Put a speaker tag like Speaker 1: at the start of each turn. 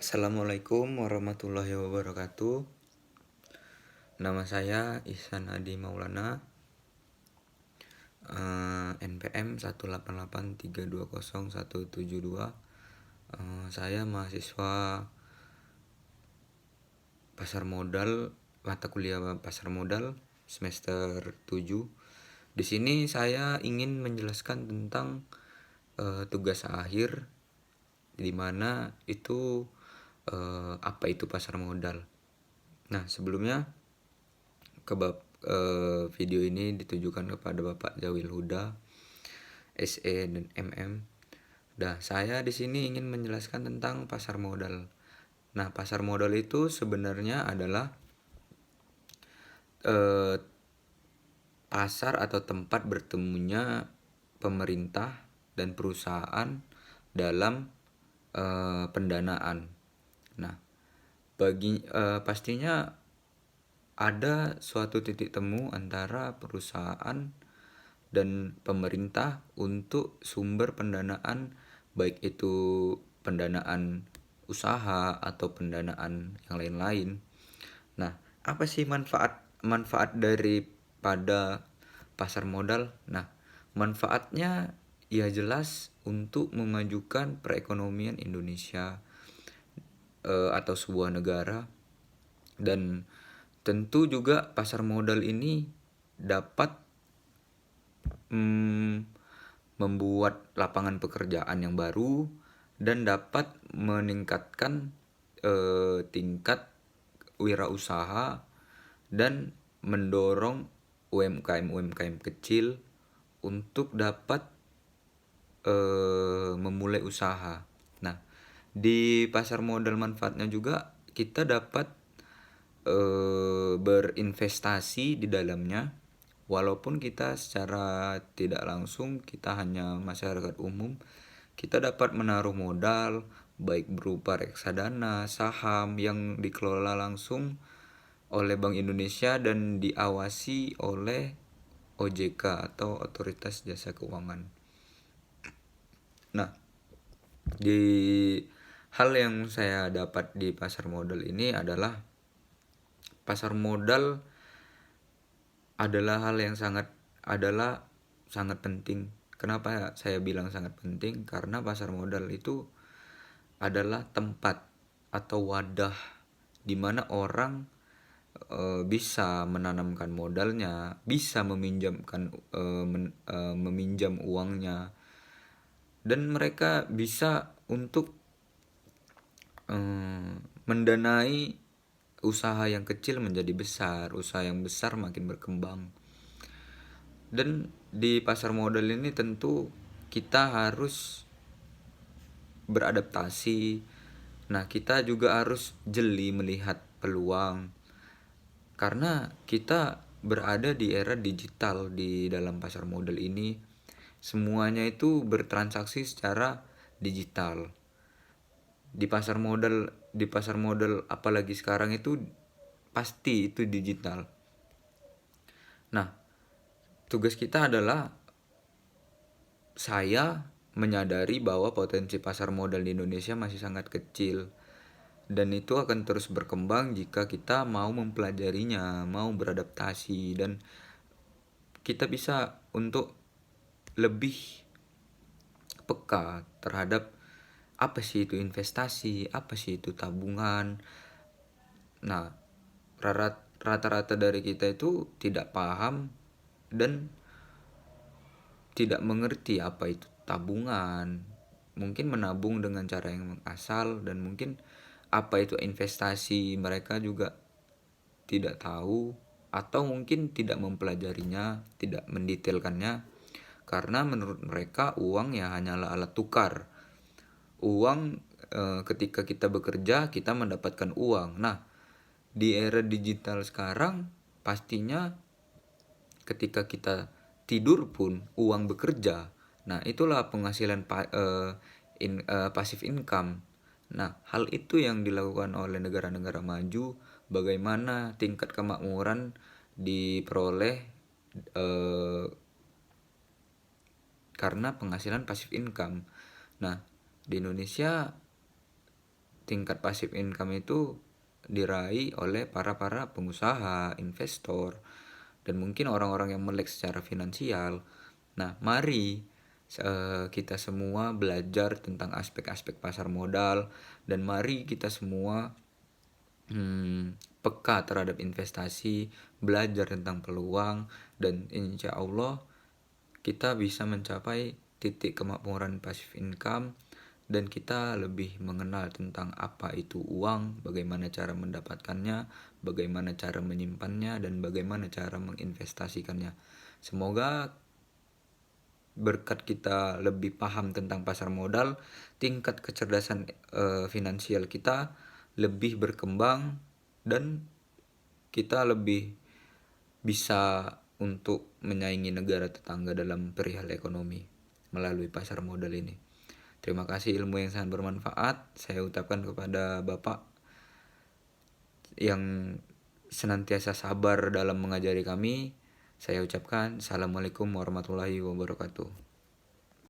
Speaker 1: Assalamualaikum warahmatullahi wabarakatuh. Nama saya Ihsan Adi Maulana, NPM 188320172. Saya mahasiswa pasar modal, mata kuliah pasar modal semester 7. Di sini saya ingin menjelaskan tentang tugas akhir, di mana itu apa itu pasar modal. Nah, sebelumnya video ini ditujukan kepada Bapak Zawil Huda, SE dan MM. Saya di sini ingin menjelaskan tentang pasar modal. Nah, pasar modal itu sebenarnya adalah pasar atau tempat bertemunya pemerintah dan perusahaan dalam pendanaan. Nah, pastinya ada suatu titik temu antara perusahaan dan pemerintah untuk sumber pendanaan, baik itu pendanaan usaha atau pendanaan yang lain-lain. Nah, apa sih manfaat daripada pasar modal? Nah, manfaatnya ya jelas untuk memajukan perekonomian Indonesia atau sebuah negara, dan tentu juga pasar modal ini dapat membuat lapangan pekerjaan yang baru dan dapat meningkatkan tingkat wirausaha dan mendorong UMKM kecil untuk dapat memulai usaha. Nah, di pasar modal manfaatnya juga kita dapat berinvestasi di dalamnya, walaupun kita secara tidak langsung, kita hanya masyarakat umum, kita dapat menaruh modal baik berupa reksadana, saham yang dikelola langsung oleh Bank Indonesia dan diawasi oleh OJK atau Otoritas Jasa Keuangan. Nah, di hal yang saya dapat di pasar modal ini adalah pasar modal adalah hal yang sangat penting. Kenapa saya bilang sangat penting? Karena pasar modal itu adalah tempat atau wadah di mana orang bisa menanamkan modalnya, bisa meminjam uangnya, dan mereka bisa untuk mendanai usaha yang kecil menjadi besar, usaha yang besar makin berkembang. Dan di pasar modal ini tentu kita harus beradaptasi. Nah, kita juga harus jeli melihat peluang, karena kita berada di era digital. Di dalam pasar modal ini semuanya itu bertransaksi secara digital. Di pasar modal apalagi sekarang itu pasti itu digital. Nah, tugas kita adalah, saya menyadari bahwa potensi pasar modal di Indonesia masih sangat kecil, dan itu akan terus berkembang jika kita mau mempelajarinya, mau beradaptasi, dan kita bisa untuk lebih peka terhadap apa sih itu investasi, apa sih itu tabungan. Nah, rata-rata dari kita itu tidak paham dan tidak mengerti apa itu tabungan. Mungkin menabung dengan cara yang asal, dan mungkin apa itu investasi mereka juga tidak tahu, atau mungkin tidak mempelajarinya, tidak mendetailkannya, karena menurut mereka uang ya hanyalah alat tukar. Uang ketika kita bekerja kita mendapatkan uang. Nah, di era digital sekarang pastinya ketika kita tidur pun uang bekerja. Nah, itulah penghasilan passive income. Nah, hal itu yang dilakukan oleh negara-negara maju. Bagaimana tingkat kemakmuran diperoleh karena penghasilan passive income. Nah, di Indonesia tingkat passive income itu diraih oleh para pengusaha, investor, dan mungkin orang-orang yang melek secara finansial. Nah, mari kita semua belajar tentang aspek-aspek pasar modal, dan mari kita semua peka terhadap investasi, belajar tentang peluang, dan insya Allah kita bisa mencapai titik kemakmuran passive income, dan kita lebih mengenal tentang apa itu uang, bagaimana cara mendapatkannya, bagaimana cara menyimpannya, dan bagaimana cara menginvestasikannya. Semoga berkat kita lebih paham tentang pasar modal, tingkat kecerdasan finansial kita lebih berkembang, dan kita lebih bisa untuk menyaingi negara tetangga dalam perihal ekonomi melalui pasar modal ini. Terima kasih ilmu yang sangat bermanfaat saya ucapkan kepada Bapak yang senantiasa sabar dalam mengajari kami. Saya ucapkan Assalamualaikum warahmatullahi wabarakatuh.